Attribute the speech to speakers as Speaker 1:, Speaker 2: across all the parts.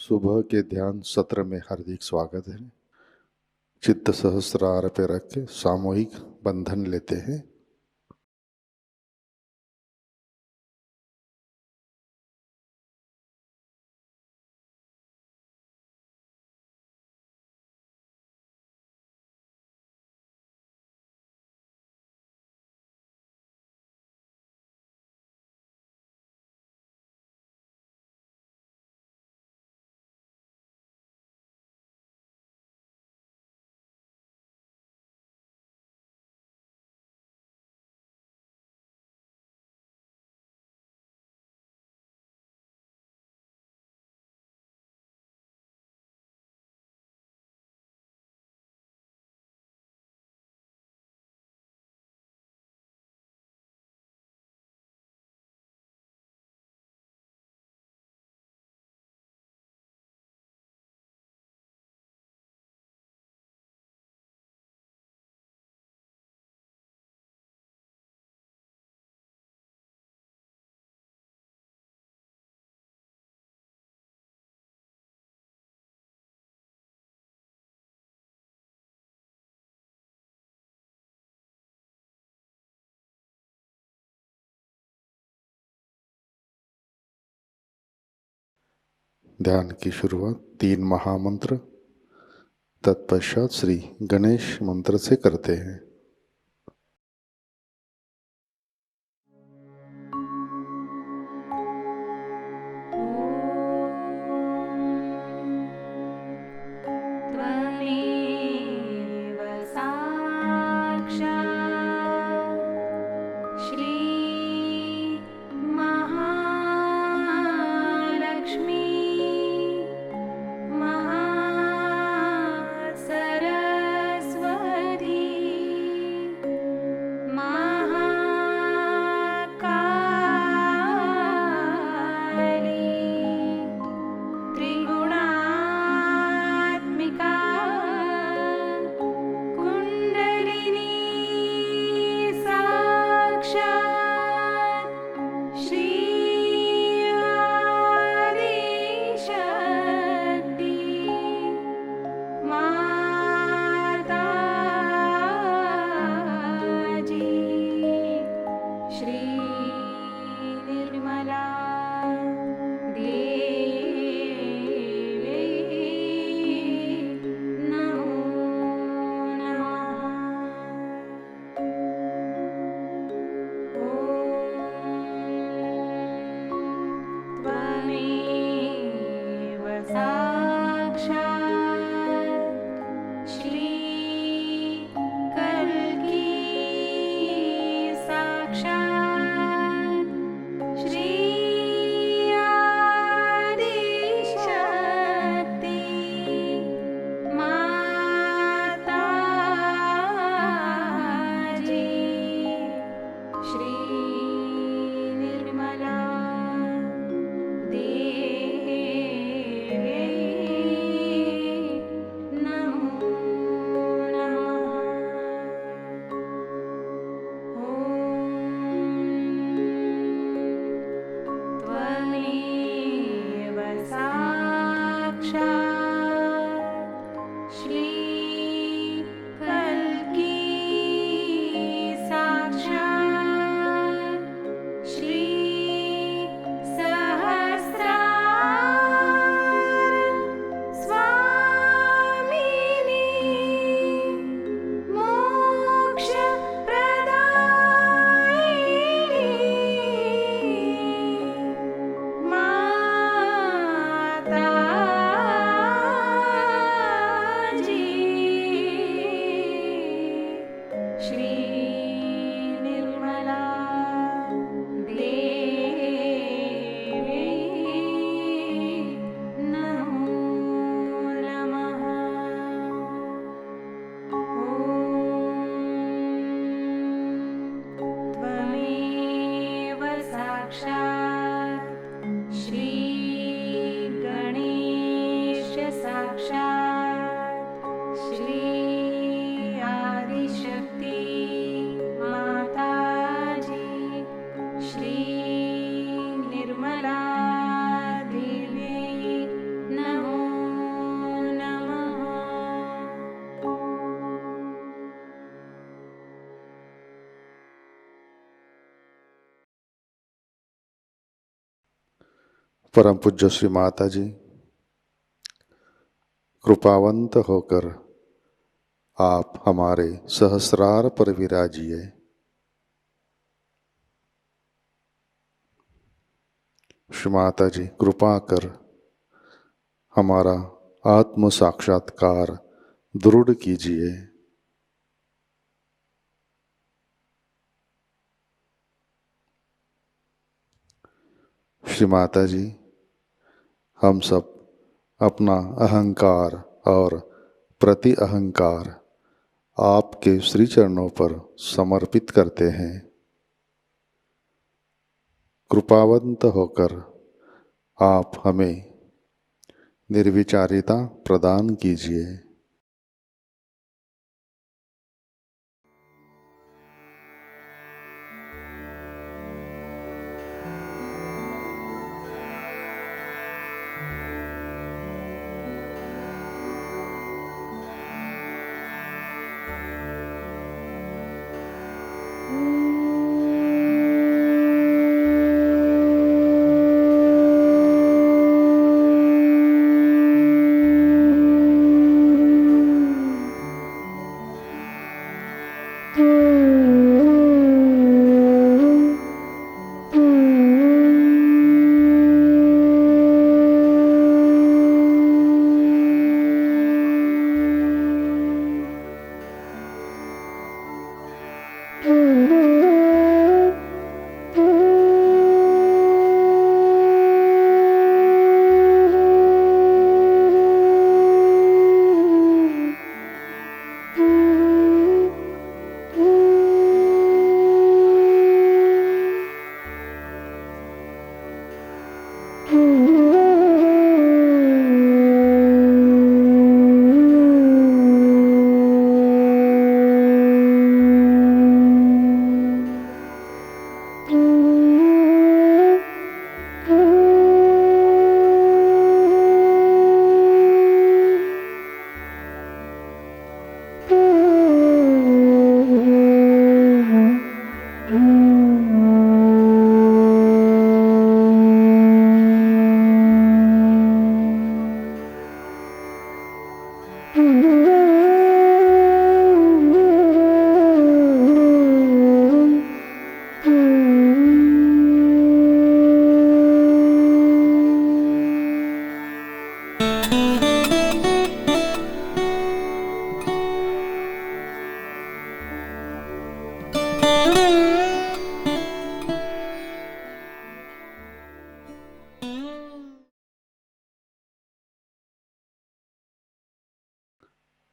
Speaker 1: सुबह के ध्यान सत्र में हार्दिक स्वागत है। चित्त सहस्रार पे रख के सामूहिक बंधन लेते हैं। ध्यान की शुरुआत 3 महामंत्र तत्पश्चात श्री गणेश मंत्र से करते हैं।
Speaker 2: त्वमेव साक्षात् श्री महालक्ष्मी महासरस्वती
Speaker 1: परम पूज्य श्री माता जी, कृपावंत होकर आप हमारे सहस्रार पर विराजिए। श्री माता जी, कृपा कर हमारा आत्म साक्षात्कार दृढ़ कीजिए। श्री माता जी, हम सब अपना अहंकार और प्रति अहंकार आपके श्री चरणों पर समर्पित करते हैं। कृपावंत होकर आप हमें निर्विचारिता प्रदान कीजिए।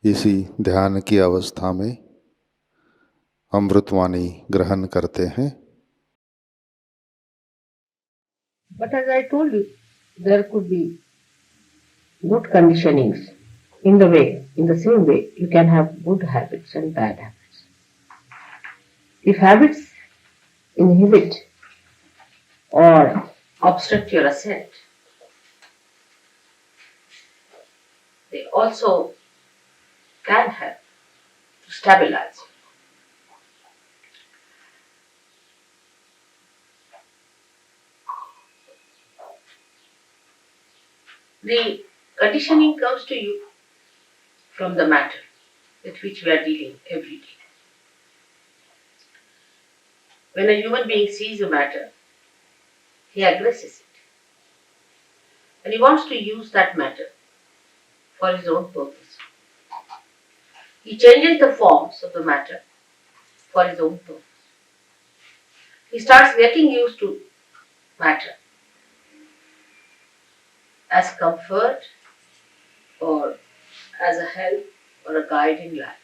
Speaker 1: इसी ध्यान की अवस्था में अमृतवाणी ग्रहण करते हैं।
Speaker 3: But as I told you, there could be good conditionings in the same way, you can have good habits and bad habits. If habits inhibit or obstruct your ascent, they also can help to stabilize you. The conditioning comes to you from the matter with which we are dealing every day. When a human being sees a matter, he aggresses it. And he wants to use that matter for his own purpose. He changes the forms of the matter for his own purpose. He starts getting used to matter as comfort or as a help or a guide in life.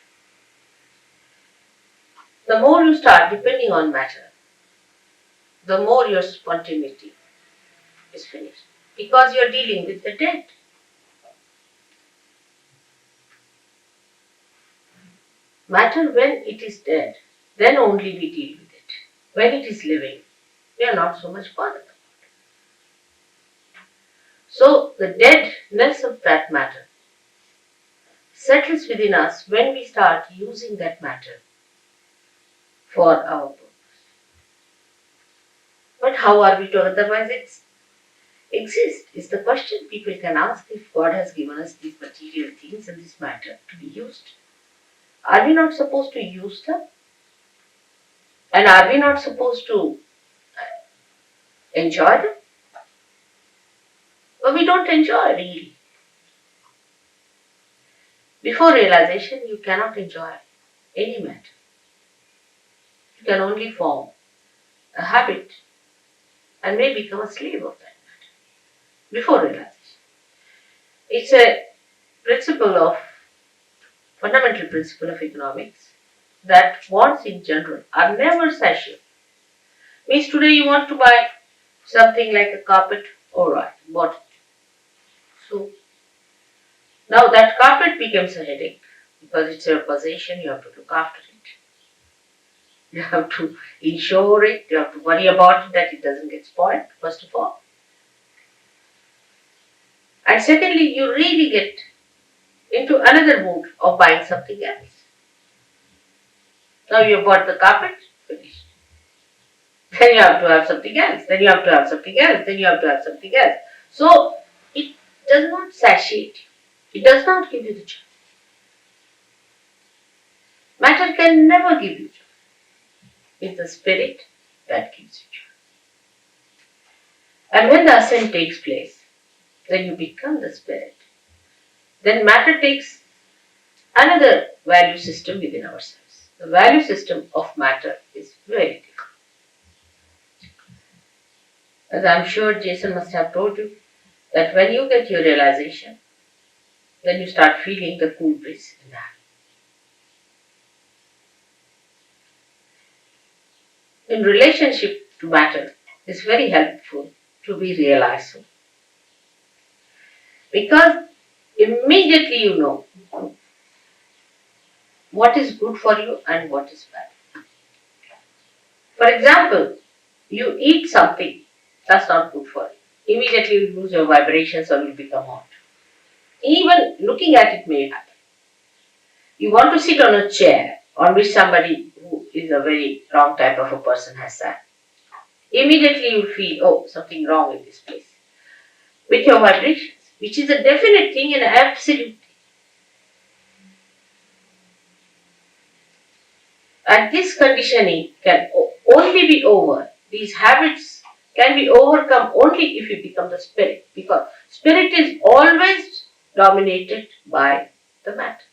Speaker 3: The more you start depending on matter, the more your spontaneity is finished because you are dealing with the dead. Matter, when it is dead, then only we deal with it. When it is living, we are not so much bothered. So the deadness of that matter settles within us when we start using that matter for our purpose. But how are we to otherwise? exist? Is the question people can ask if God has given us these material things and this matter to be used. Are we not supposed to use them? And are we not supposed to enjoy them? But we don't enjoy really. Before realization, you cannot enjoy any matter. You can only form a habit and may become a slave of that matter. Before realization. It's a fundamental principle of economics that wants in general are never satiable. Means today you want to buy something like a carpet, alright, bought it. So now that carpet becomes a headache because it's your possession, you have to look after it. You have to insure it, you have to worry about it that it doesn't get spoiled, first of all. And secondly, you really get into another mood of buying something else. Now you bought the carpet, finished. Then you have to have something else, then you have to have something else, then you have to have something else. So it does not satiate you. It does not give you the joy. Matter can never give you joy. It's the spirit that gives you joy. And when the ascent takes place, then you become the spirit. Then matter takes another value system within ourselves. The value system of matter is very different. As I'm sure Jason must have told you, that when you get your realization, then you start feeling the cool breeze in the hand. In relationship to matter, it's very helpful to be realized so. Because immediately you know what is good for you and what is bad. For example, you eat something that's not good for you. Immediately you lose your vibrations or you become hot. Even looking at it may happen. You want to sit on a chair on which somebody who is a very wrong type of a person has sat. Immediately you feel, oh, something wrong in this place. With your vibrations, which is a definite thing and absolute. And this conditioning can only be over. These habits can be overcome only if you become the spirit, because spirit is always dominated by the matter.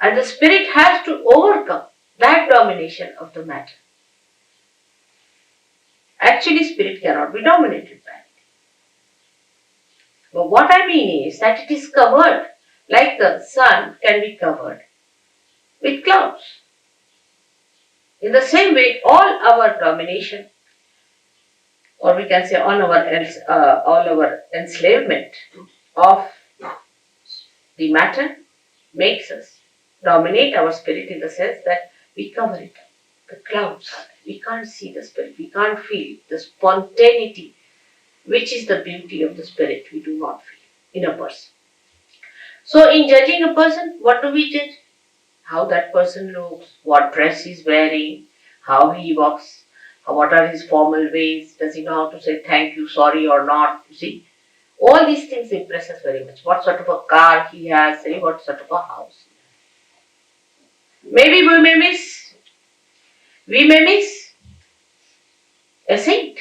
Speaker 3: And the spirit has to overcome that domination of the matter. Actually, spirit cannot be dominated by it. But what I mean is that it is covered, like the sun can be covered with clouds. In the same way, all our domination, or we can say all our enslavement of the matter makes us dominate our spirit in the sense that we cover it up. The clouds are there. We can't see the spirit. We can't feel the spontaneity, which is the beauty of the spirit. We do not feel in a person. So, in judging a person, what do we judge? How that person looks, what dress he's wearing, how he walks, what are his formal ways, does he know how to say thank you, sorry or not, you see. All these things impress us very much. What sort of a car he has, what sort of a house. Maybe we may miss a saint.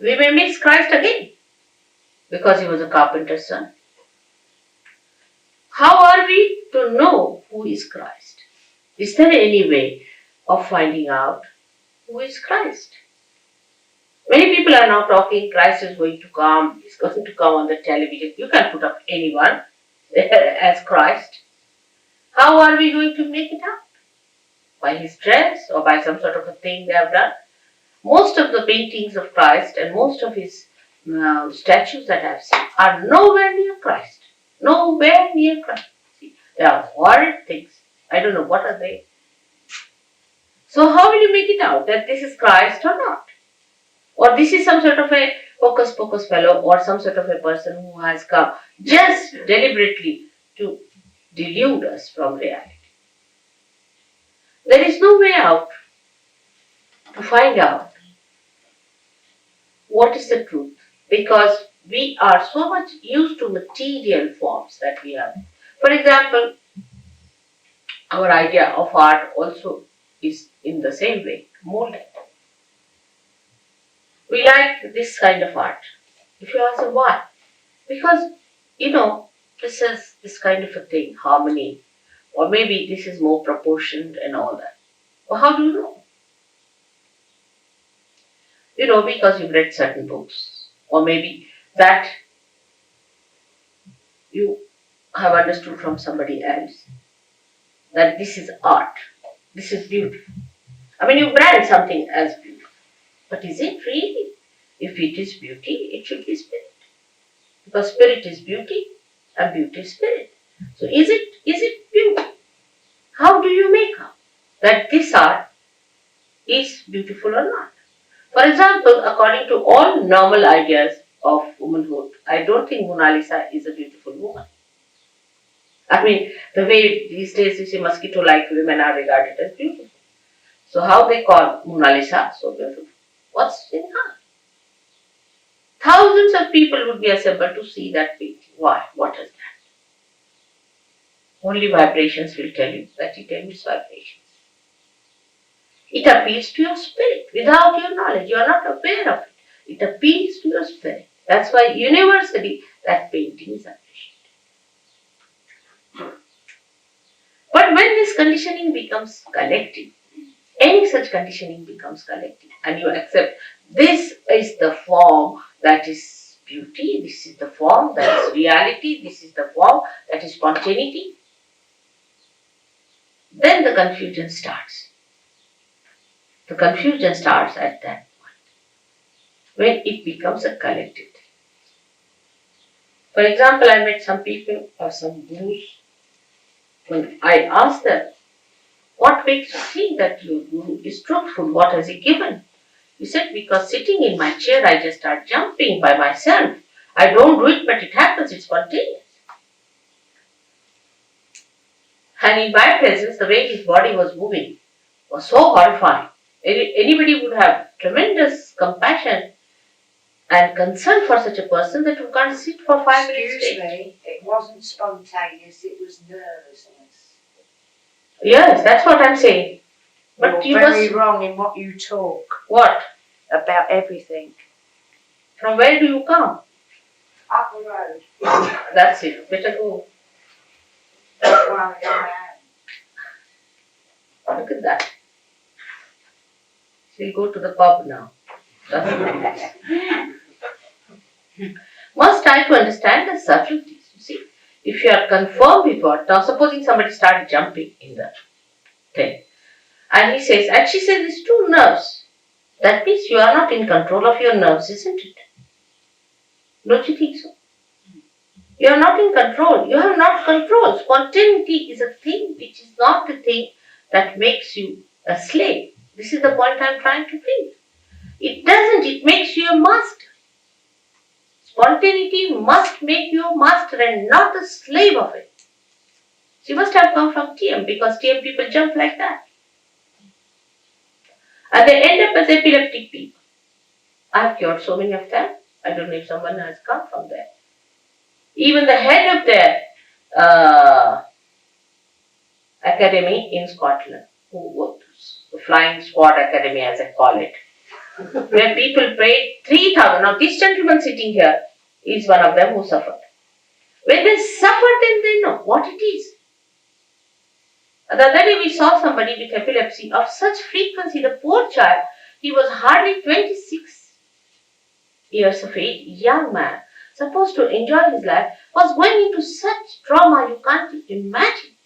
Speaker 3: We may miss Christ again because he was a carpenter's son. How are we to know who is Christ? Is there any way of finding out who is Christ? Many people are now talking Christ is going to come, he's going to come on the television. You can put up anyone as Christ. How are we going to make it out? By his dress or by some sort of a thing they have done? Most of the paintings of Christ and most of his statues that I have seen are nowhere near Christ. Nowhere near Christ. See, they are horrid things. I don't know what are they. So how will you make it out that this is Christ or not? Or this is some sort of a hocus pocus fellow or some sort of a person who has come just deliberately to delude us from reality. There is no way out to find out what is the truth? Because we are so much used to material forms that we have. For example, our idea of art also is in the same way molded. We like this kind of art. If you ask why, because this is this kind of a thing, harmony, or maybe this is more proportioned and all that. Well, how do you know? Because you've read certain books, or maybe that you have understood from somebody else that this is art, this is beauty. I mean, you brand something as beauty, but is it really? If it is beauty, it should be spirit, because spirit is beauty and beauty is spirit. So, is it beauty? How do you make out that this art is beautiful or not? For example, according to all normal ideas of womanhood, I don't think Mona Lisa is a beautiful woman. I mean, the way these days you see mosquito-like women are regarded as beautiful. So how they call Mona Lisa so beautiful? What's in her? Thousands of people would be assembled to see that painting. Why? What is that? Only vibrations will tell you that it emits vibrations. It appeals to your spirit without your knowledge. You are not aware of it. It appeals to your spirit. That's why universally that painting is appreciated. But when this conditioning becomes collective, any such conditioning becomes collective, and you accept this is the form that is beauty, this is the form that is reality, this is the form that is spontaneity, then the confusion starts. The confusion starts at that point, when it becomes a collective. For example, I met some people or some gurus. When I asked them, what makes you think that your guru is truthful? What has he given? He said, because sitting in my chair, I just start jumping by myself. I don't do it, but it happens, it's spontaneous. And in my presence, the way his body was moving was so horrifying. Anybody would have tremendous compassion and concern for such a person that you can't sit for 5 minutes.
Speaker 4: Excuse me, it wasn't spontaneous, it was nervousness.
Speaker 3: Yes, that's what I'm saying. But
Speaker 4: You're very wrong in what you talk.
Speaker 3: What?
Speaker 4: About everything.
Speaker 3: From where do you come?
Speaker 4: Up the road.
Speaker 3: That's it. Better go.
Speaker 4: That's where I am.
Speaker 3: Look at that. She'll go to the pub now. That's nice. Must try to understand the subtleties. You see, if you are confirmed with what, now supposing somebody started jumping in the thing, and he says, and she says, it's two nerves. That means you are not in control of your nerves, isn't it? Don't you think so? You are not in control. You have not control. Spontaneity is a thing which is not the thing that makes you a slave. This is the point I am trying to bring. It doesn't. It makes you a master. Spontaneity must make you a master and not a slave of it. She must have come from TM, because TM people jump like that. And they end up as epileptic people. I have cured so many of them. I don't know if someone has come from there. Even the head of their academy in Scotland, who works, the Flying Squad Academy as I call it, where people paid 3,000. Now this gentleman sitting here is one of them who suffered. When they suffer, then they know what it is. The other day we saw somebody with epilepsy of such frequency, the poor child, he was hardly 26 years of age, young man, supposed to enjoy his life, was going into such trauma you can't imagine.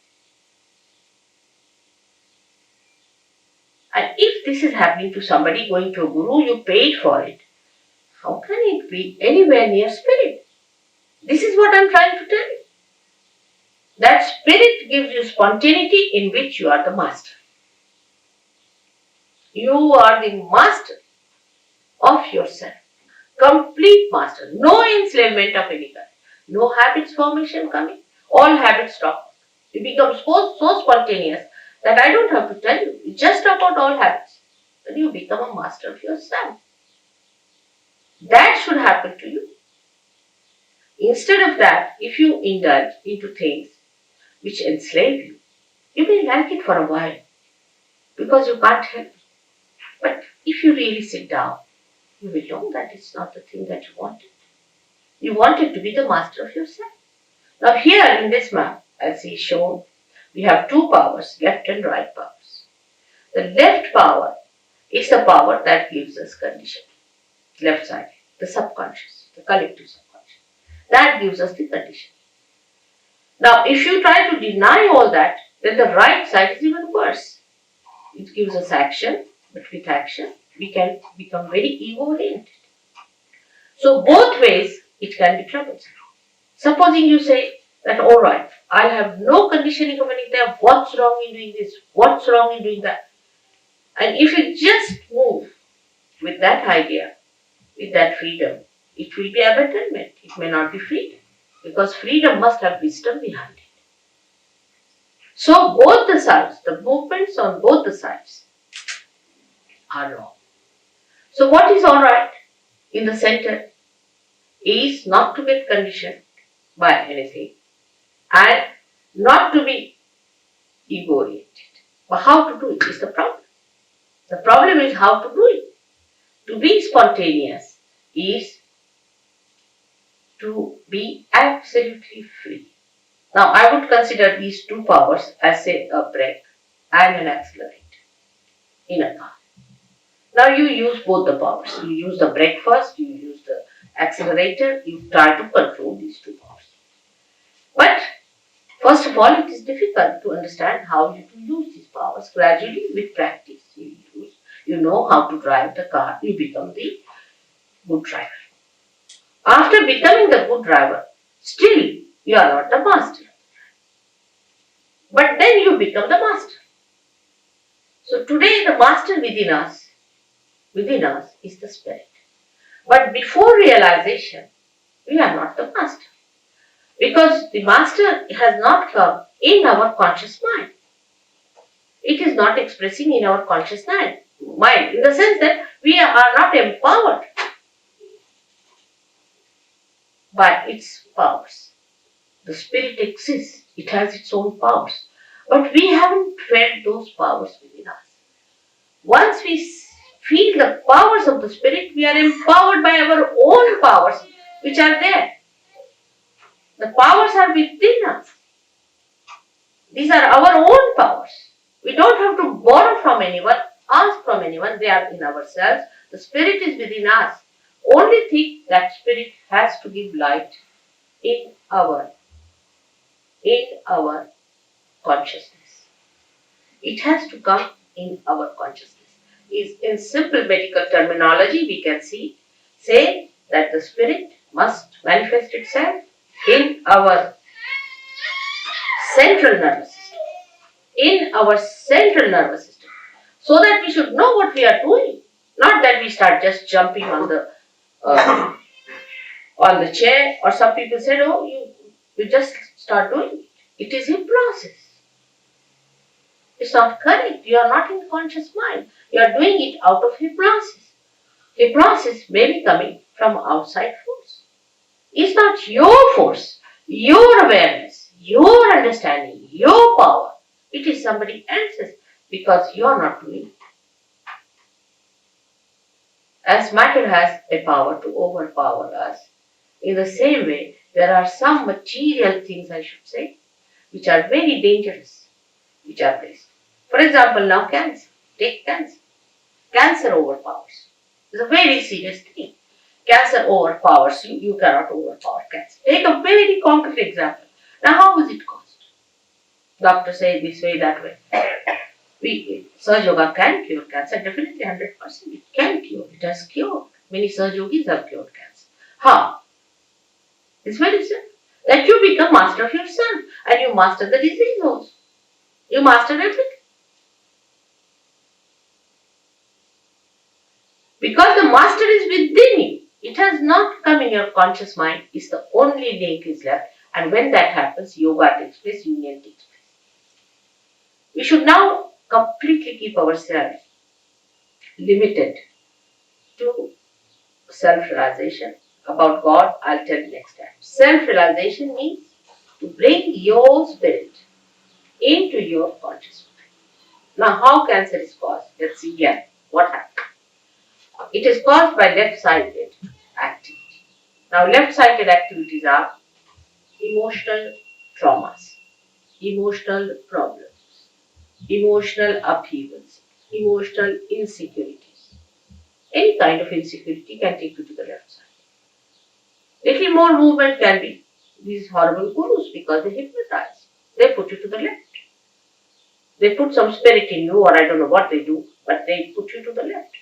Speaker 3: And if this is happening to somebody going to a guru, you paid for it. How can it be anywhere near spirit? This is what I am trying to tell you. That spirit gives you spontaneity in which you are the master. You are the master of yourself. Complete master. No enslavement of any kind. No habits formation coming. All habits stop. You become so spontaneous that I don't have to tell you. You just drop out all habits. Then you become a master of yourself. That should happen to you. Instead of that, if you indulge into things which enslave you, you may like it for a while because you can't help it. But if you really sit down, you will know that it's not the thing that you wanted. You wanted to be the master of yourself. Now, here in this map, as is shown, we have two powers, left and right powers. The left power is the power that gives us conditioning. Left side, the subconscious, the collective subconscious. That gives us the conditioning. Now, if you try to deny all that, then the right side is even worse. It gives us action, but with action, we can become very ego-oriented. So, both ways, it can be troublesome. Supposing you say that, all right, I have no conditioning of anything, what's wrong in doing this, what's wrong in doing that? And if you just move with that idea, with that freedom, it will be abandonment. It may not be freedom, because freedom must have wisdom behind it. So both the sides, the movements on both the sides are wrong. So what is alright in the center is not to get conditioned by anything and not to be ego-oriented. But how to do it is the problem. The problem is how to do it. To be spontaneous is to be absolutely free. Now I would consider these two powers as say a brake and an accelerator in a car. Now you use both the powers. You use the brake first, you use the accelerator, you try to control these two powers. But first of all, it is difficult to understand how you to use these powers. Gradually, with practice, you know how to drive the car, you become the good driver. After becoming the good driver, still you are not the master. But then you become the master. So today the master within us is the spirit. But before realization, we are not the master. Because the master has not come in our conscious mind. It is not expressing in our conscious mind, in the sense that we are not empowered by its powers. The spirit exists, it has its own powers. But we haven't felt those powers within us. Once we feel the powers of the spirit, we are empowered by our own powers which are there. The powers are within us. These are our own powers. We don't have to borrow from anyone, ask from anyone, they are in ourselves. The spirit is within us. Only thing that spirit has to give light in our consciousness. It has to come in our consciousness. Is in simple medical terminology, we can say that the spirit must manifest itself in our central nervous system. So that we should know what we are doing. Not that we start just jumping on the chair, or some people said, oh, you just start doing it. It is a process. It's not correct. You are not in conscious mind. You are doing it out of a process. A process may be coming from outside force. It's not your force, your awareness, your understanding, your power. It is somebody else's because you are not doing it. As matter has a power to overpower us, in the same way, there are some material things, I should say, which are very dangerous, which are placed. For example, now cancer. Take cancer. Cancer overpowers. It's a very serious thing. Cancer overpowers you. You cannot overpower cancer. Take a very concrete example. Now, how is it caused? Doctor say this way, that way. Sahajayoga can cure cancer. Definitely 100%. It can cure. It has cured. Many Sahajogis have cured cancer. How? It's very simple. That you become master of yourself and you master the disease also. You master everything. Because the master is within you. It has not come in your conscious mind. It's the only link is left. And when that happens, yoga takes place, union takes place. We should now completely keep ourselves limited to self-realization. About God, I'll tell you next time. Self-realization means to bring your spirit into your conscious mind. Now, how cancer is caused? Let's see here what happens. It is caused by left-sided activity. Now, left-sided activities are emotional traumas, emotional problems, emotional upheavals, emotional insecurities. Any kind of insecurity can take you to the left side. Little more movement can be these horrible gurus because they hypnotize. They put you to the left. They put some spirit in you, or I don't know what they do, but they put you to the left.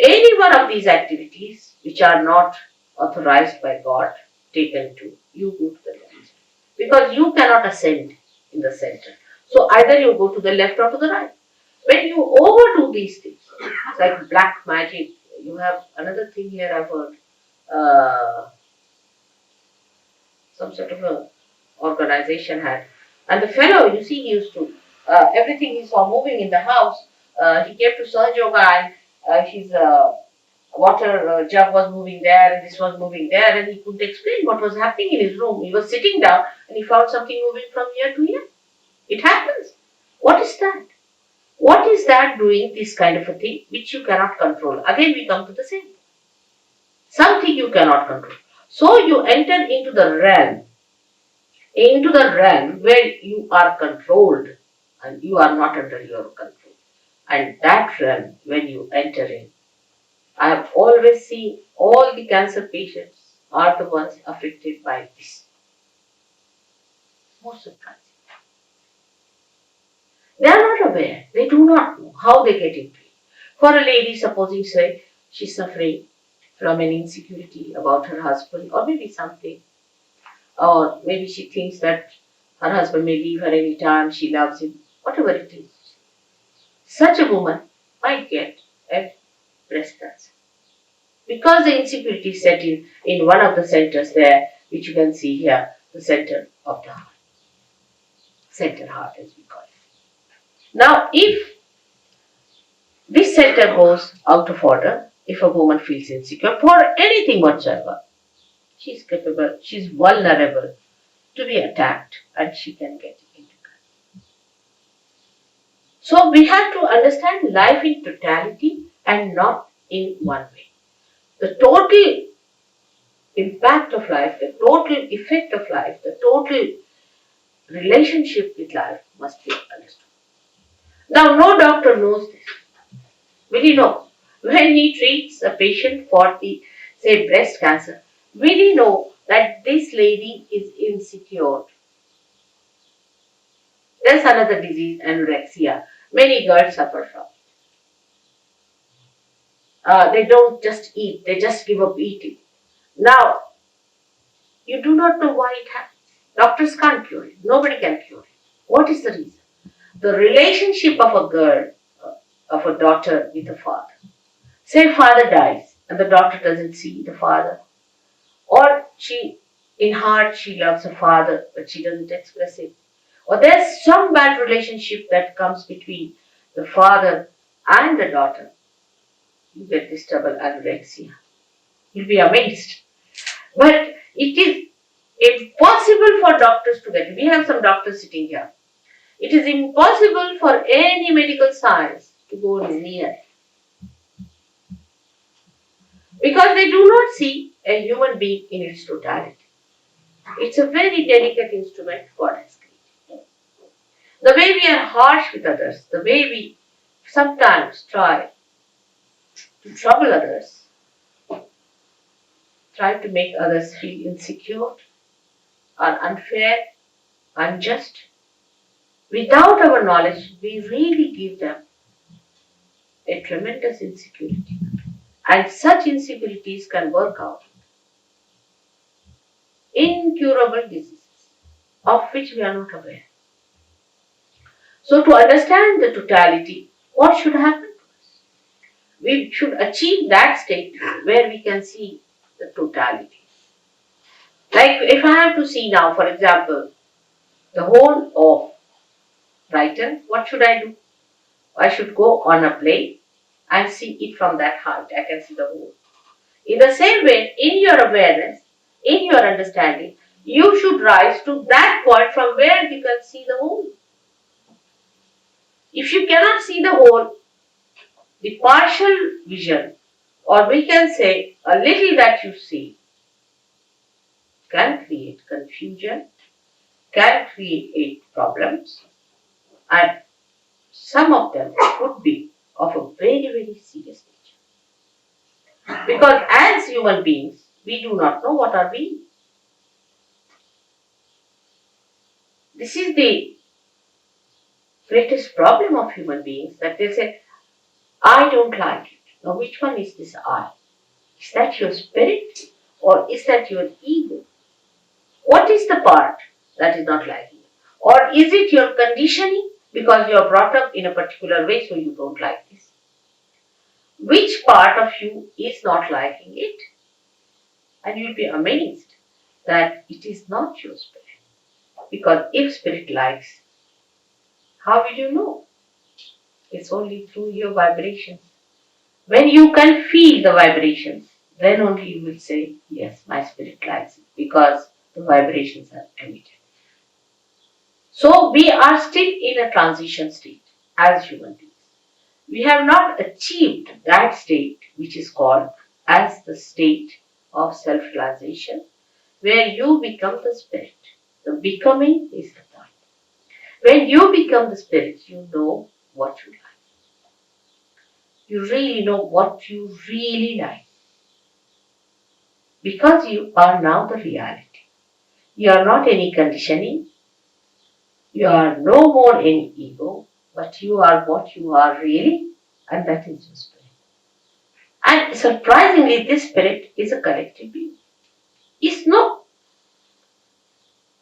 Speaker 3: Any one of these activities which are not authorized by God, taken to, you go to the left. Because you cannot ascend in the center. So either you go to the left or to the right. When you overdo these things, it's like black magic. You have another thing here I've heard. Some sort of a organization had. And the fellow, you see, he used to, everything he saw moving in the house, he came to Sahajayoga and his water jug was moving there and this was moving there and he couldn't explain what was happening in his room. He was sitting down and he found something moving from here to here. It happens. What is that? What is that doing this kind of a thing which you cannot control? Again, we come to the same. Something you cannot control. So you enter into the realm where you are controlled and you are not under your control. And that realm, when you enter in, I have always seen all the cancer patients are the ones affected by this. Most surprising. They are not aware. They do not know how they get into it. For a lady, supposing say she's suffering from an insecurity about her husband or maybe something, or maybe she thinks that her husband may leave her any time, she loves him, whatever it is. Such a woman might get a breast cancer. Because the insecurity set in one of the centers there, which you can see here, the center of the heart. Center heart as we call it. Now, if this center goes out of order, if a woman feels insecure for anything whatsoever, she's capable, she's vulnerable to be attacked and she can get into cancer. So we have to understand life in totality and not in one way. The total impact of life, the total effect of life, the total relationship with life must be understood. Now, no doctor knows this. Will he know? When he treats a patient for the, say, breast cancer, will he know that this lady is insecure? There's another disease, anorexia. Many girls suffer from. They don't just eat, they just give up eating. Now, you do not know why it happens. Doctors can't cure it. Nobody can cure it. What is the reason? The relationship of a girl, of a daughter with a father. Say father dies and the daughter doesn't see the father. Or in heart, she loves her father, but she doesn't express it. Or there's some bad relationship that comes between the father and the daughter. You get this double anorexia. You'll be amazed. But it is impossible for doctors to get it. We have some doctors sitting here. It is impossible for any medical science to go near it. Because they do not see a human being in its totality. It's a very delicate instrument God has created. The way we are harsh with others, the way we sometimes try to trouble others, try to make others feel insecure, are unfair, unjust. Without our knowledge, we really give them a tremendous insecurity. And such insecurities can work out incurable diseases of which we are not aware. So, to understand the totality, what should happen to us? We should achieve that state where we can see the totality. Like if I have to see now, for example, the whole of Brighton, what should I do? I should go on a plane and see it from that height. I can see the whole. In the same way, in your awareness, in your understanding, you should rise to that point from where you can see the whole. If you cannot see the whole, the partial vision, or we can say a little that you see, can create confusion, can create problems, and some of them could be of a very, very serious nature. Because as human beings, we do not know what are we. This is the greatest problem of human beings, that they say, I don't like it. Now, which one is this I? Is that your spirit or is that your ego? What is the part that is not liking it? Or is it your conditioning because you are brought up in a particular way so you don't like this? Which part of you is not liking it? And you'll be amazed that it is not your spirit. Because if spirit likes, how will you know? It's only through your vibrations. When you can feel the vibrations, then only you will say, yes, my spirit likes it, because the vibrations are emitted. So we are still in a transition state as human beings. We have not achieved that state which is called as the state of self-realization, where you become the spirit. The becoming is the point. When you become the spirit, you know what you like. You really know what you really like. Because you are now the reality. You are not any conditioning. You are no more any ego, but you are what you are really, and that is your spirit. And surprisingly, this spirit is a collective being. It's no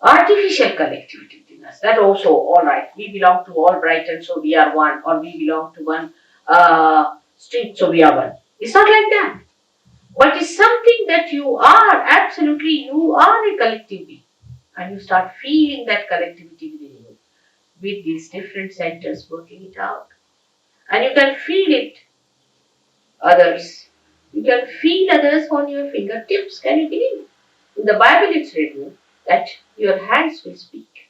Speaker 3: artificial collectivity within us. That also, all right, we belong to all Brighton, so we are one, or we belong to one street, so we are one. It's not like that. But it's something that you are, absolutely, you are a collective being. And you start feeling that collectivity within you, with these different centers working it out. And you can feel it, others. You can feel others on your fingertips. Can you believe? In the Bible it's written that your hands will speak.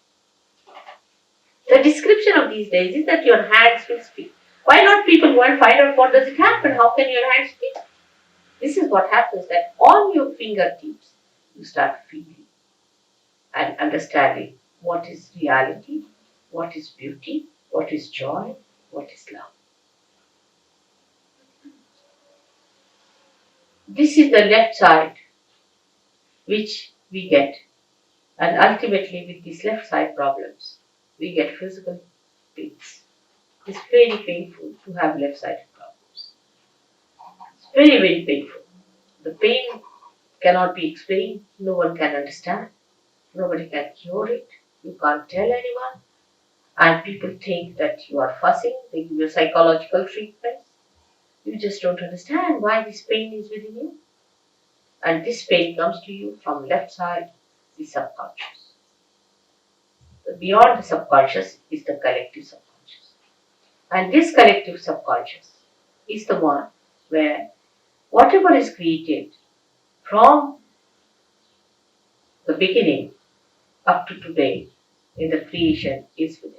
Speaker 3: The description of these days is that your hands will speak. Why not people go and find out what does it happen? How can your hands speak? This is what happens, that on your fingertips you start feeling and understanding what is reality, what is beauty, what is joy, what is love. This is the left side which we get, and ultimately with these left side problems we get physical pains. It's very painful to have left sided problems. It's very, very painful. The pain cannot be explained, no one can understand, nobody can cure it, you can't tell anyone, and people think that you are fussing, they give you psychological treatments. You just don't understand why this pain is within you. And this pain comes to you from left side, the subconscious. Beyond the subconscious is the collective subconscious. And this collective subconscious is the one where whatever is created from the beginning up to today in the creation is within.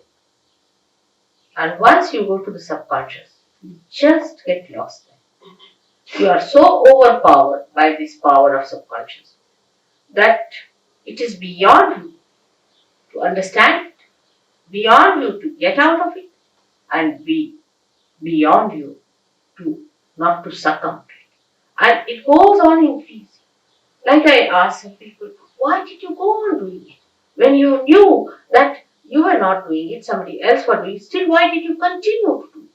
Speaker 3: And once you go to the subconscious, you just get lost there. You are so overpowered by this power of subconscious that it is beyond you to understand it, beyond you to get out of it, and beyond you to not to succumb to it. And it goes on increasing. Like I asked some people, why did you go on doing it? When you knew that you were not doing it, somebody else was doing it, still why did you continue to do it?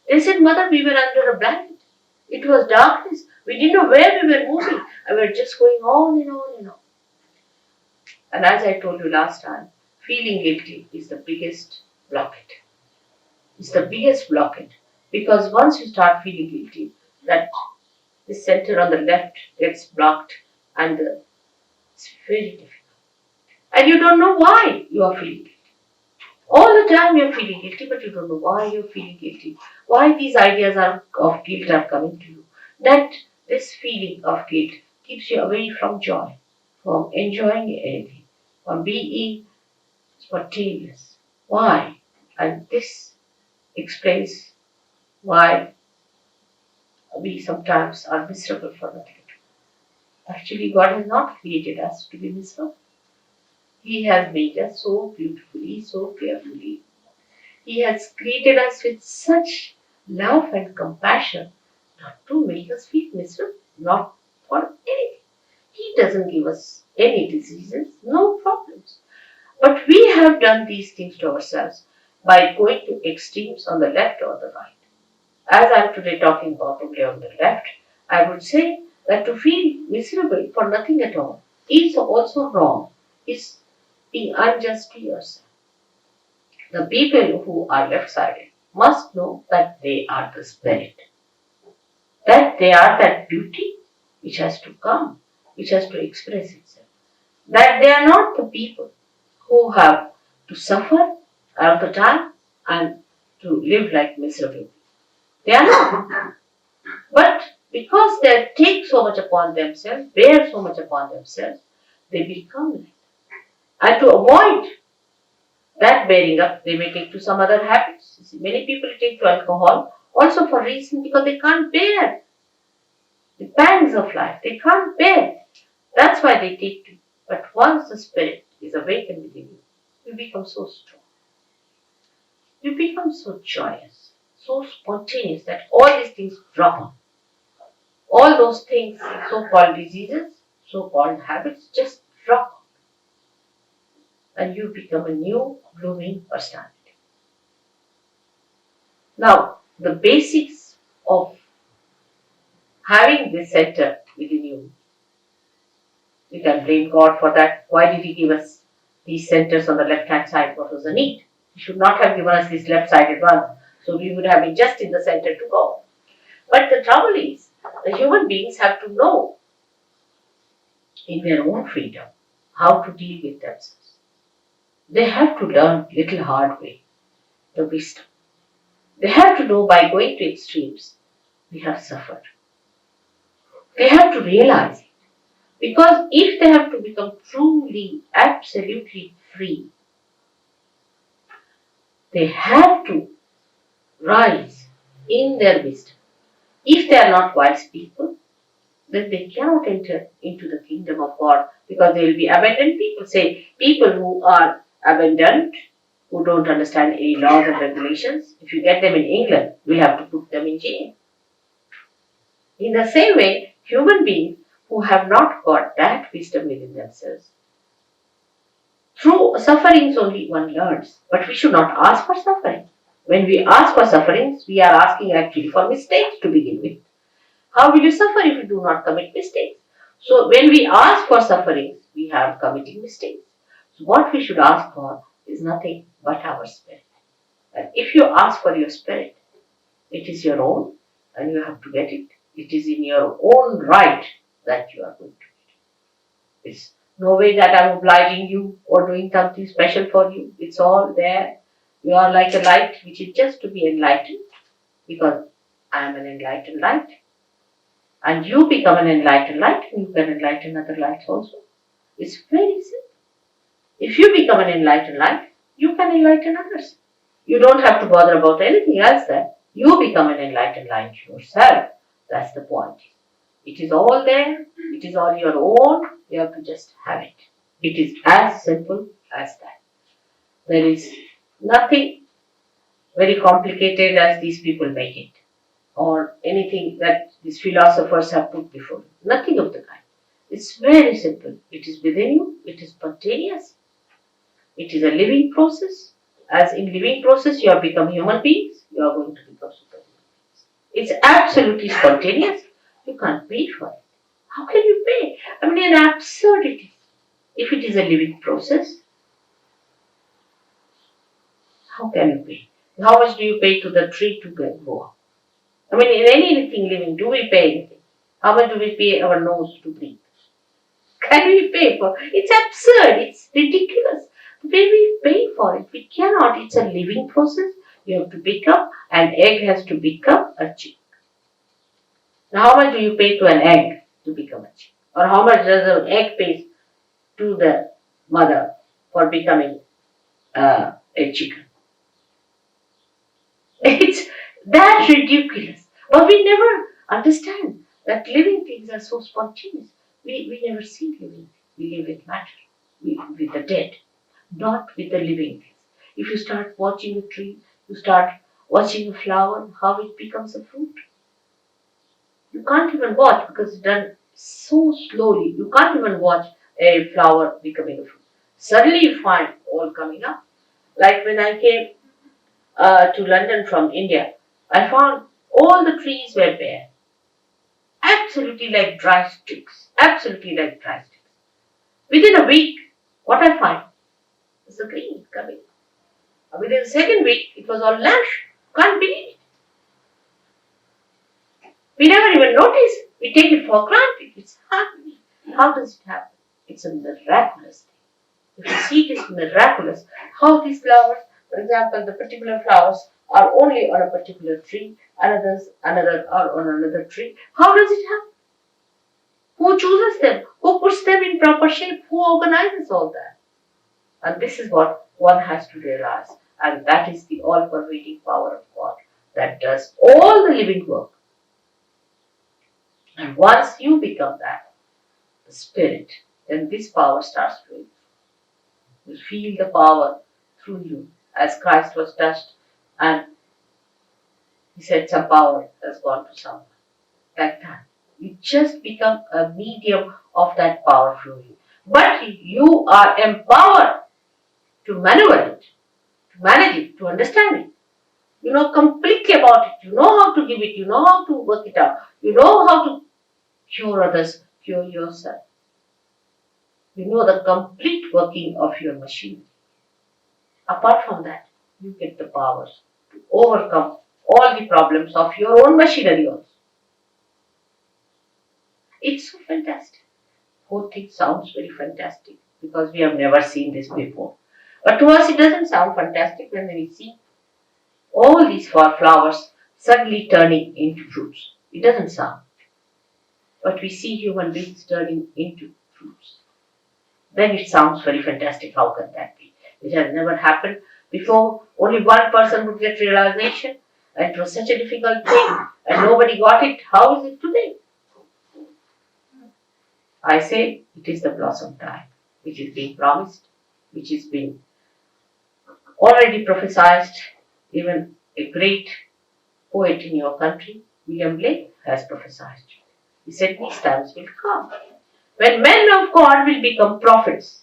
Speaker 3: They said, Mother, we were under a blanket. It was darkness. We didn't know where we were moving. And we were just going on and on and on. And as I told you last time, feeling guilty is the biggest blockade. It's the biggest blockade. Because once you start feeling guilty, that the center on the left gets blocked and it's very difficult. And you don't know why you are feeling guilty. All the time you're feeling guilty, but you don't know why you're feeling guilty. Why these ideas of guilt are coming to you. That this feeling of guilt keeps you away from joy, from enjoying anything, from being spontaneous. Why? And this explains why we sometimes are miserable for nothing. Actually, God has not created us to be miserable. He has made us so beautifully, so carefully. He has created us with such love and compassion not to make us feel miserable, not for anything. He doesn't give us any diseases, no problems. But we have done these things to ourselves by going to extremes on the left or the right. As I am today talking about only on the left, I would say that to feel miserable for nothing at all is also wrong, is being unjust to yourself. The people who are left sided must know that they are the spirit, that they are that beauty which has to come, which has to express itself, that they are not the people who have to suffer all the time and to live like miserable. They are not. But because they take so much upon themselves, bear so much upon themselves, they become like. And to avoid that bearing up, they may take to some other habits. You see, many people take to alcohol also for reason because they can't bear the pangs of life. They can't bear. That's why they take to. But once the spirit is awakened within you, you become so strong. You become so joyous, so spontaneous that all these things drop off. All those things, so-called diseases, so-called habits, just drop off. And you become a new blooming personality. Now, the basics of having this center within you, you can blame God for that. Why did He give us these centers on the left hand side? What was the need? He should not have given us these left sided ones. So we would have been just in the center to go. But the trouble is, the human beings have to know in their own freedom how to deal with themselves. They have to learn little hard way, the wisdom. They have to know by going to extremes, we have suffered. They have to realize it. Because if they have to become truly, absolutely free, they have to rise in their wisdom. If they are not wise people, then they cannot enter into the kingdom of God because they will be abandoned people. Say, people who are abandoned, who don't understand any laws and regulations, if you get them in England, we'll have to put them in jail. In the same way, human beings who have not got that wisdom within themselves, through sufferings only one learns, but we should not ask for suffering. When we ask for sufferings, we are asking actually for mistakes to begin with. How will you suffer if you do not commit mistakes? So when we ask for sufferings, we are committing mistakes. So what we should ask for is nothing but our spirit. And if you ask for your spirit, it is your own and you have to get it. It is in your own right that you are going to get it. It's no way that I'm obliging you or doing something special for you. It's all there. You are like a light which is just to be enlightened because I am an enlightened light. And you become an enlightened light and you can enlighten other lights also. It's very simple. If you become an enlightened light, you can enlighten others. You don't have to bother about anything else there. You become an enlightened light yourself. That's the point. It is all there. It is all your own. You have to just have it. It is as simple as that. There is nothing very complicated as these people make it, or anything that these philosophers have put before. Nothing of the kind. It's very simple. It is within you. It is spontaneous. It is a living process. As in living process, you have become human beings. You are going to become superhuman beings. It's absolutely spontaneous. You can't pay for it. How can you pay? I mean, an absurdity. If it is a living process, how can you pay? How much do you pay to the tree to grow up? I mean, in anything living, do we pay anything? How much do we pay our nose to breathe? Can we pay for it? It's absurd. It's ridiculous. When we pay for it, we cannot. It's a living process. You have to become, an egg has to become a chick. Now, how much do you pay to an egg to become a chicken? Or how much does an egg pay to the mother for becoming a chicken? It's that ridiculous. But we never understand that living things are so spontaneous. We never see living things. We live with matter, with the dead, not with the living things. If you start watching a tree, you start watching a flower, how it becomes a fruit. You can't even watch because it's done so slowly. You can't even watch a flower becoming a fruit. Suddenly you find all coming up. Like when I came to London from India, I found all the trees were bare. Absolutely like dry sticks. Absolutely like dry sticks. Within a week, what I find is the green coming. Within the second week, it was all lush. Can't believe it. We never even notice. We take it for granted. It's happening. How does it happen? It's a miraculous thing. If you see it is miraculous, how these flowers, for example, the particular flowers are only on a particular tree, another are on another tree. How does it happen? Who chooses them? Who puts them in proper shape? Who organizes all that? And this is what one has to realize. And that is the all-pervading power of God that does all the living work. And once you become that, the spirit, then this power starts flowing. You feel the power through you as Christ was touched and he said some power has gone to someone. Like that. You just become a medium of that power flowing. But you are empowered to maneuver it, to manage it, to understand it. You know completely about it. You know how to give it. You know how to work it out. You know how to cure others, cure yourself. You know the complete working of your machine. Apart from that, you get the power to overcome all the problems of your own machinery also. It's so fantastic. Whole thing sounds very fantastic because we have never seen this before. But to us, it doesn't sound fantastic when we see all these flowers suddenly turning into fruits. It doesn't sound. But we see human beings turning into fruits. Then it sounds very fantastic. How can that be? It has never happened before. Only one person would get realization, and it was such a difficult thing, and nobody got it. How is it today? I say it is the blossom time, which is being promised, which is being already prophesied. Even a great poet in your country, William Blake, has prophesied. He said these times will come when men of God will become prophets.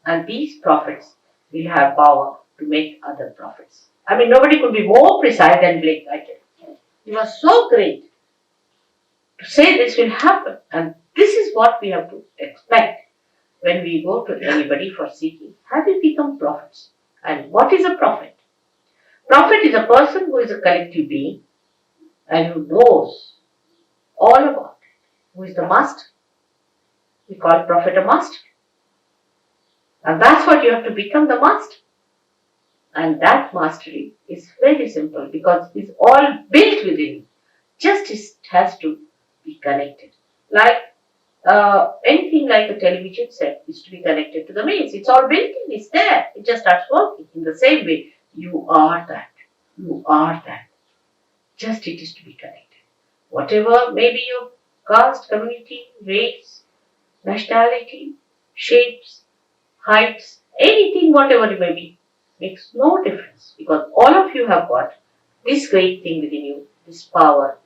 Speaker 3: And these prophets will have power to make other prophets. I mean, nobody could be more precise than Blake, I tell you. He was so great to say this will happen. And this is what we have to expect when we go to anybody for seeking. Have you become prophets? And what is a prophet? Prophet is a person who is a collective being and who knows all about it. Who is the master? We call prophet a master. And that's what you have to become, the master. And that mastery is very simple because it's all built within you. Just it has to be connected. Like anything like a television set is to be connected to the mains. It's all built in, it's there. It just starts working. In the same way, you are that. You are that. Just it is to be connected. Whatever may be your caste, community, race, nationality, shapes, heights, anything, whatever it may be, makes no difference because all of you have got this great thing within you, this power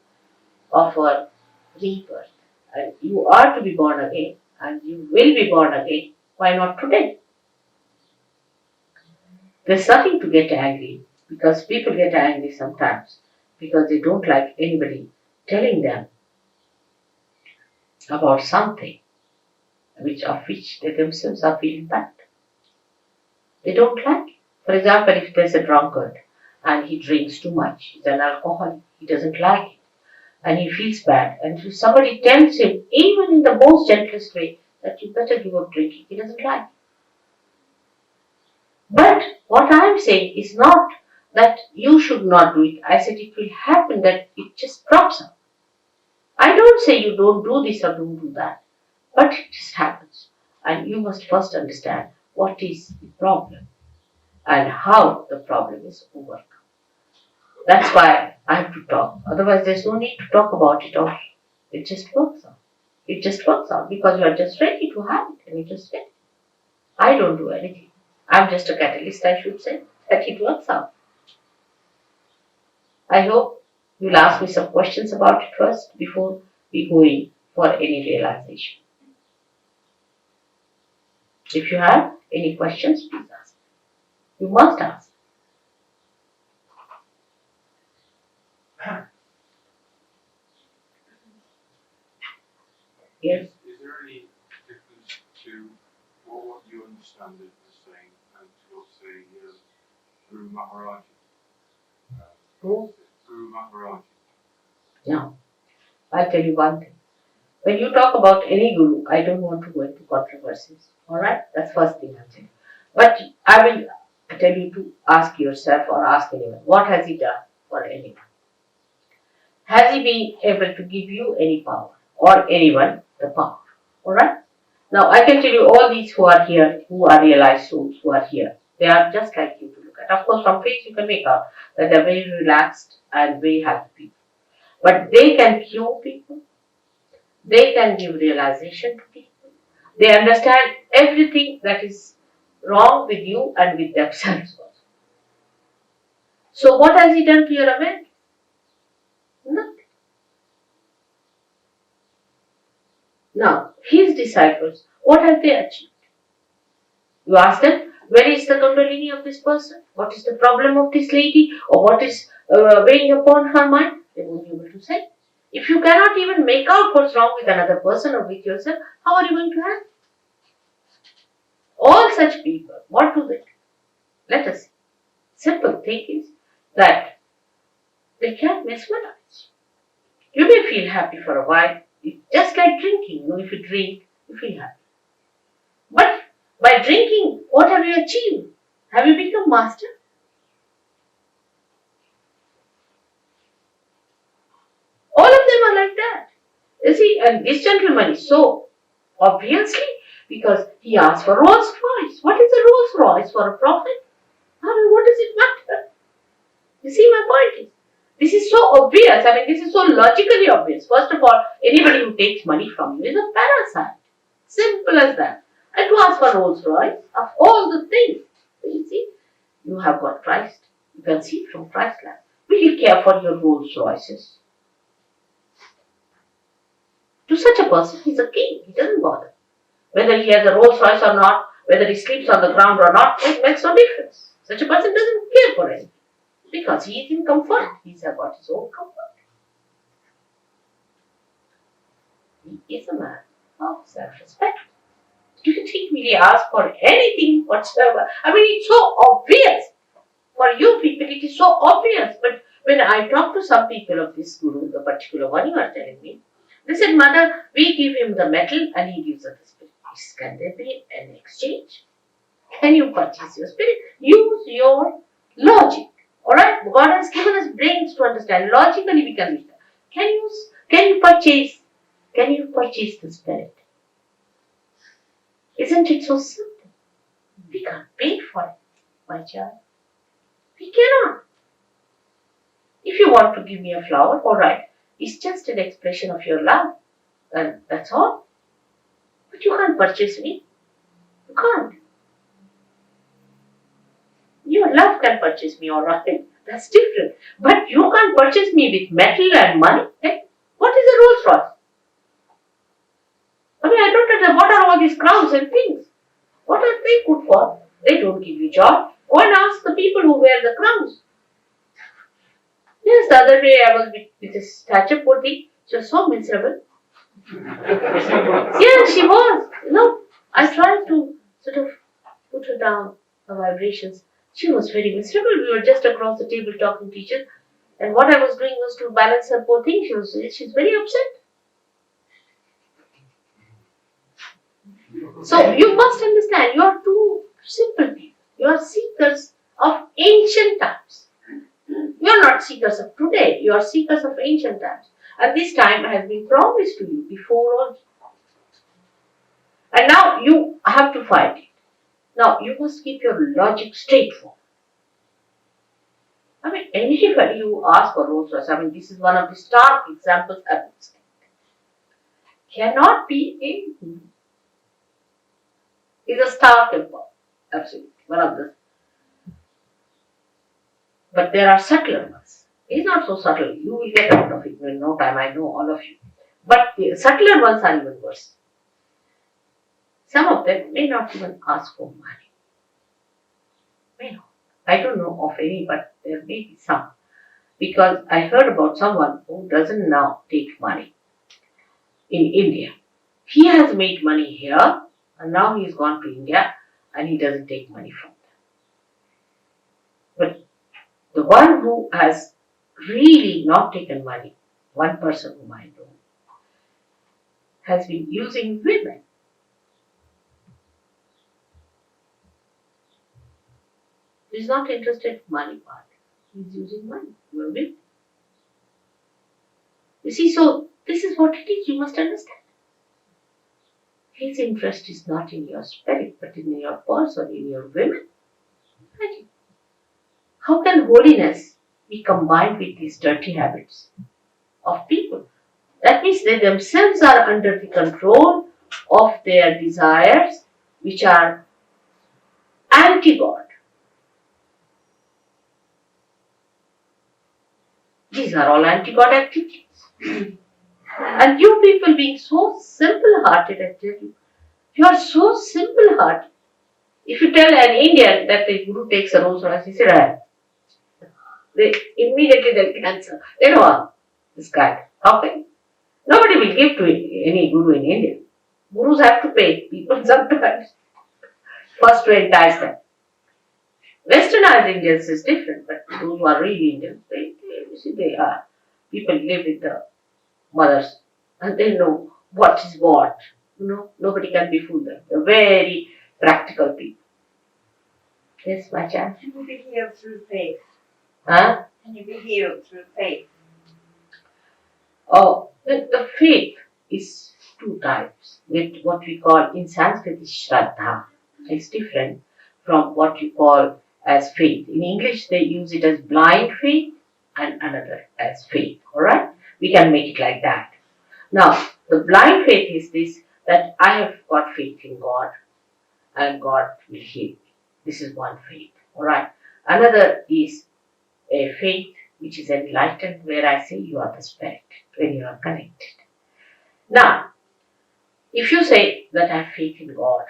Speaker 3: of a rebirth. And you are to be born again and you will be born again. Why not today? There's nothing to get angry because people get angry sometimes because they don't like anybody telling them about something of which they themselves are feeling bad. They don't like it. For example, if there's a drunkard and he drinks too much, he's an alcoholic, he doesn't like it and he feels bad. And if somebody tells him, even in the most gentlest way, that you better give up drinking, he doesn't like it. But what I'm saying is not that you should not do it. I said it will happen that it just drops out. I don't say you don't do this or don't do that, but it just happens. And you must first understand what is the problem and how the problem is overcome. That's why I have to talk. Otherwise, there's no need to talk about it or it just works out. It just works out because you are just ready to have it and you just get it. I don't do anything. I'm just a catalyst, I should say, that it works out. I hope you'll ask me some questions about it first before we go in for any realization. If you have any questions, please ask. You must ask. Yes.
Speaker 5: Is there any difference to what you understand it as saying and to what say Guru Maharaji?
Speaker 3: Who?
Speaker 5: Guru Maharaji.
Speaker 3: No. I'll tell you one thing. When you talk about any guru, I don't want to go into controversies. Alright? That's first thing I'll tell you. But I will tell you to ask yourself or ask anyone, what has he done for anyone? Has he been able to give you any power or anyone the power? Alright? Now I can tell you all these who are here, who are realized souls, who are here, they are just like you to look at. Of course, from face you can make out that they are very relaxed and very happy people. But they can cure people. They can give realization to people. They understand everything that is wrong with you and with themselves also. So what has he done to your awareness? Nothing. Now, his disciples, what have they achieved? You ask them, where is the kundalini of this person? What is the problem of this lady? Or what is weighing upon her mind? They won't be able to say. If you cannot even make out what's wrong with another person or with yourself, how are you going to help? All such people, what do they do? Let us see. Simple thing is that they can mesmerize. You may feel happy for a while. It's just like drinking. If you drink, you feel happy. But by drinking, what have you achieved? Have you become master? All of them are like that. You see, and this gentleman is so obviously because he asked for Rolls Royce. What is a Rolls Royce for a prophet? What does it matter? You see my point is, this is so obvious. This is so logically obvious. First of all, anybody who takes money from you is a parasite. Simple as that. And to ask for Rolls Royce, of all the things, you see, you have got Christ. You can see from Christ's life. Will you care for your Rolls Royces? To such a person, he's a king. He doesn't bother. Whether he has a Rolls Royce or not, whether he sleeps on the ground or not, it makes no difference. Such a person doesn't care for anything. Because he is in comfort. He's got his own comfort. He is a man of self-respect. Do you think we ask for anything whatsoever? It's so obvious. For you people, it is so obvious. But when I talk to some people of this guru, the particular one you are telling me, they said, Mother, we give him the metal and he gives us the spirit. Can there be an exchange? Can you purchase your spirit? Use your logic. Alright? God has given us brains to understand. Logically we can understand. Can you purchase the spirit? Isn't it so simple? We can't pay for it, my child. We cannot. If you want to give me a flower, alright, it's just an expression of your love. And that's all. But you can't purchase me. You can't. Your love can purchase me, alright. That's different. But you can't purchase me with metal and money. What is a Rolls Royce? I don't understand. What are all these crowns and things? What are they good for? They don't give you joy. Go and ask the people who wear the crowns. Yes, the other day I was with this statue poor thing. She was so miserable. Yeah, she was. I tried to sort of put her down, her vibrations. She was very miserable. We were just across the table talking to each other. And what I was doing was to balance her poor thing. She's very upset. So you must understand, you are two simple people. You are seekers of ancient times. seekers of today, you are seekers of ancient times. And this time has been promised to you before also. And now you have to find it. Now you must keep your logic straightforward. I mean, anybody who asks for Rolls Royce, I mean, this is one of the stark examples I would say, cannot be a Hindu. Is a stark example. Absolutely. One of the. But there are subtler ones. It's not so subtle. You will get out of it in no time. I know all of you. But the subtler ones are even worse. Some of them may not even ask for money. May not. I don't know of any, but there may be some. Because I heard about someone who doesn't now take money in India. He has made money here and now he's gone to India and he doesn't take money from them. But the one who has really not taken money, one person whom I know, has been using women. He's not interested in money part. He's using money. Women. You see, so this is what it is. You must understand. His interest is not in your spirit, but in your person, in your women. Imagine. How can holiness be combined with these dirty habits of people? That means they themselves are under the control of their desires, which are anti-God. These are all anti-God activities. And you people being so simple-hearted, I tell you are so simple-hearted. If you tell an Indian that the Guru takes a Rolls Royce, he said, they immediately they'll cancel. They know this guy. How can? Nobody will give to any Guru in India. Gurus have to pay people sometimes first to entice them. Westernized Indians is different, but those who are really Indians, they are. People live with the mothers and they know what is what. Nobody can befool them. They're very practical people. Yes, my child.
Speaker 4: Can you be healed through faith?
Speaker 3: Huh?
Speaker 4: Can you be healed through faith?
Speaker 3: Oh, the faith is two types. With what we call in Sanskrit is Shraddha. It's different from what you call as faith. In English, they use it as blind faith and another as faith. Alright? We can make it like that. Now, the blind faith is this, that I have got faith in God and God will heal me. This is one faith. Alright? Another is a faith which is enlightened, where I say you are the spirit, when you are connected. Now, if you say that I have faith in God,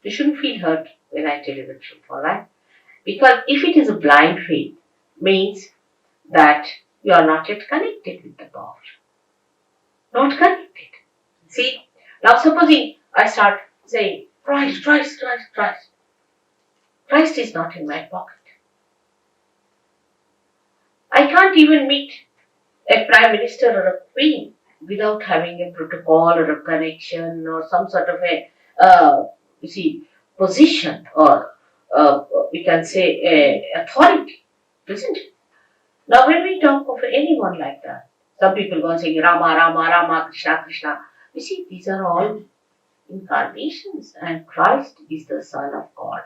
Speaker 3: you shouldn't feel hurt when I tell you the truth, alright? Because if it is a blind faith, means that you are not yet connected with the God. Not connected. See, now supposing I start saying, Christ, Christ, Christ, Christ. Christ is not in my pocket. I can't even meet a prime minister or a queen without having a protocol or a connection or some sort of position or we can say a authority, isn't it? Now, when we talk of anyone like that, some people go and say Rama, Rama, Rama, Krishna, Krishna. You see, these are all incarnations, and Christ is the Son of God.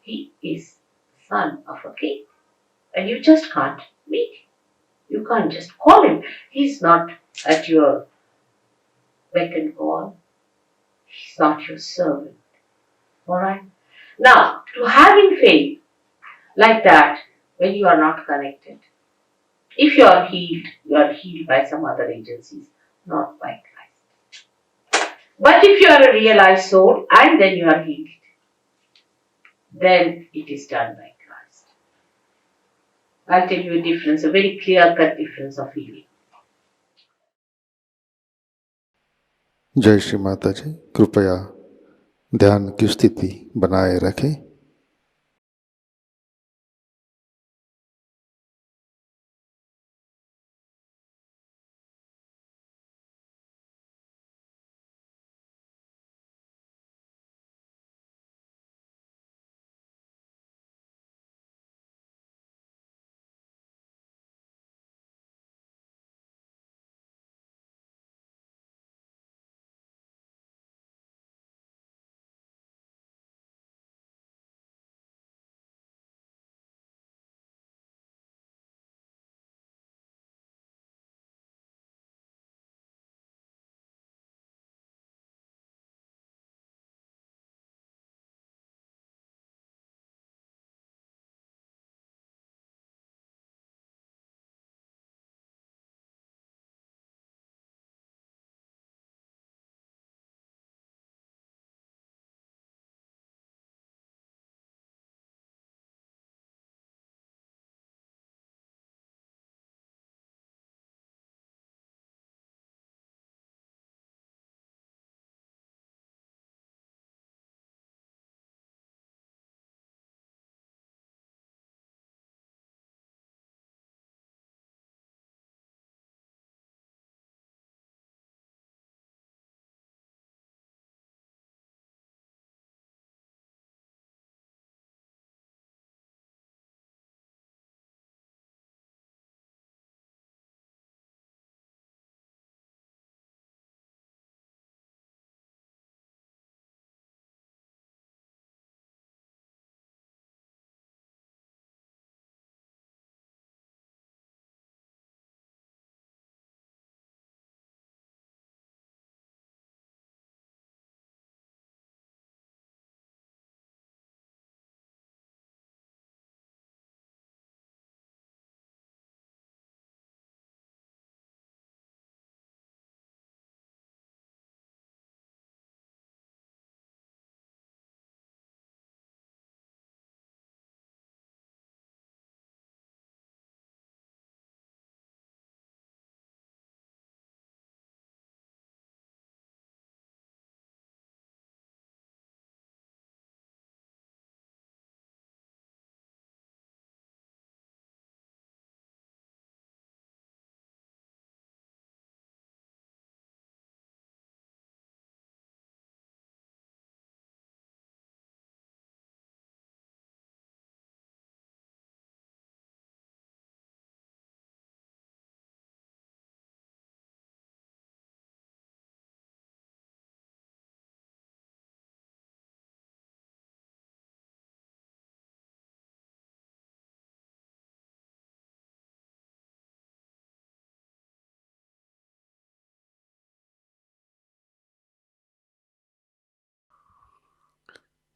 Speaker 3: He is son of a king, and you just can't meet him. You can't just call him. He's not at your beck and call. He's not your servant. Alright? Now, to having faith like that when you are not connected, if you are healed by some other agencies, not by Christ. But if you are a realized soul and then you are healed, then it is done by Christ. I'll tell you a difference, a very clear-cut difference of healing.
Speaker 1: जय श्री माता जी। कृपया ध्यान की स्थिति बनाए रखें।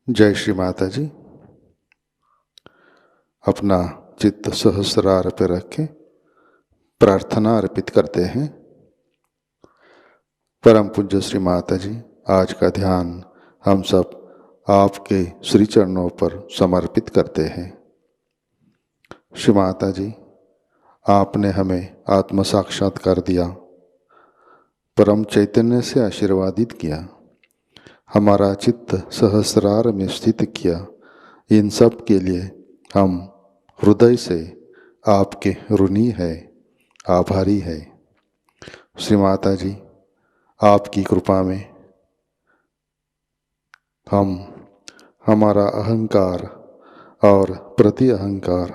Speaker 1: जय श्री माता जी। अपना चित्त सहस्रार पे रखें, प्रार्थना अर्पित करते हैं। परम पूज्य श्री माता जी, आज का ध्यान हम सब आपके श्री चरणों पर समर्पित करते हैं। श्री माता जी, आपने हमें आत्म साक्षात्कार दिया, परम चैतन्य से आशीर्वादित किया, हमारा चित्त सहस्रार में स्थित किया। इन सब के लिए हम हृदय से आपके ऋणी है, आभारी है। श्री माता जी, आपकी कृपा में हम हमारा अहंकार और प्रति अहंकार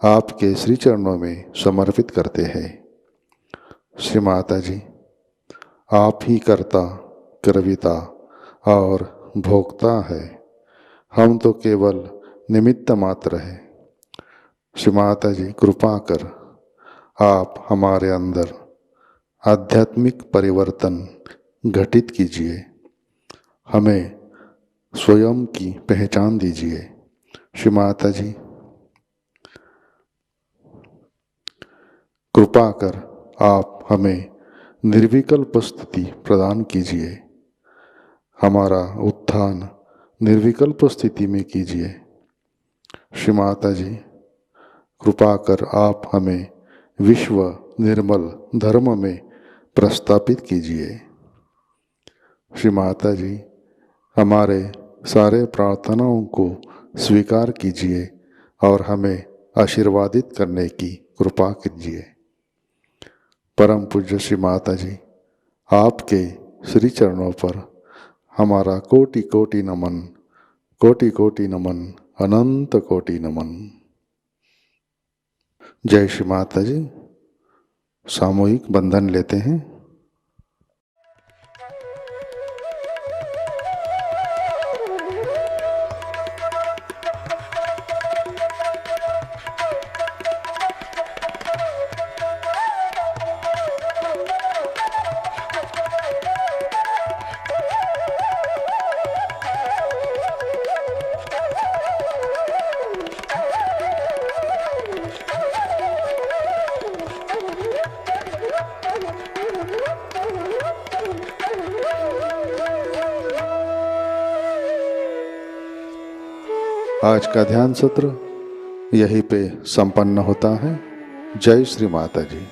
Speaker 1: आपके श्री चरणों में समर्पित करते हैं। श्री माता जी, आप ही कर्ता, कर्विता और भोक्ता है, हम तो केवल निमित्त मात्र है। श्री माता जी, कृपा कर आप हमारे अंदर आध्यात्मिक परिवर्तन घटित कीजिए, हमें स्वयं की पहचान दीजिए। श्री माता जी, कृपा कर आप हमें निर्विकल्प स्थिति प्रदान कीजिए, हमारा उत्थान निर्विकल्प स्थिति में कीजिए। श्री माता जी, कृपा कर आप हमें विश्व निर्मल धर्म में प्रस्थापित कीजिए। श्री माता जी, हमारे सारे प्रार्थनाओं को स्वीकार कीजिए और हमें आशीर्वादित करने की कृपा कीजिए। परम पूज्य श्री माता जी, आपके श्री चरणों पर हमारा कोटि कोटि नमन, कोटि कोटि नमन, अनंत कोटि नमन। जय श्री माता जी। सामूहिक बंधन लेते हैं। आज का ध्यान सत्र यहीं पे संपन्न होता है। जय श्री माता जी।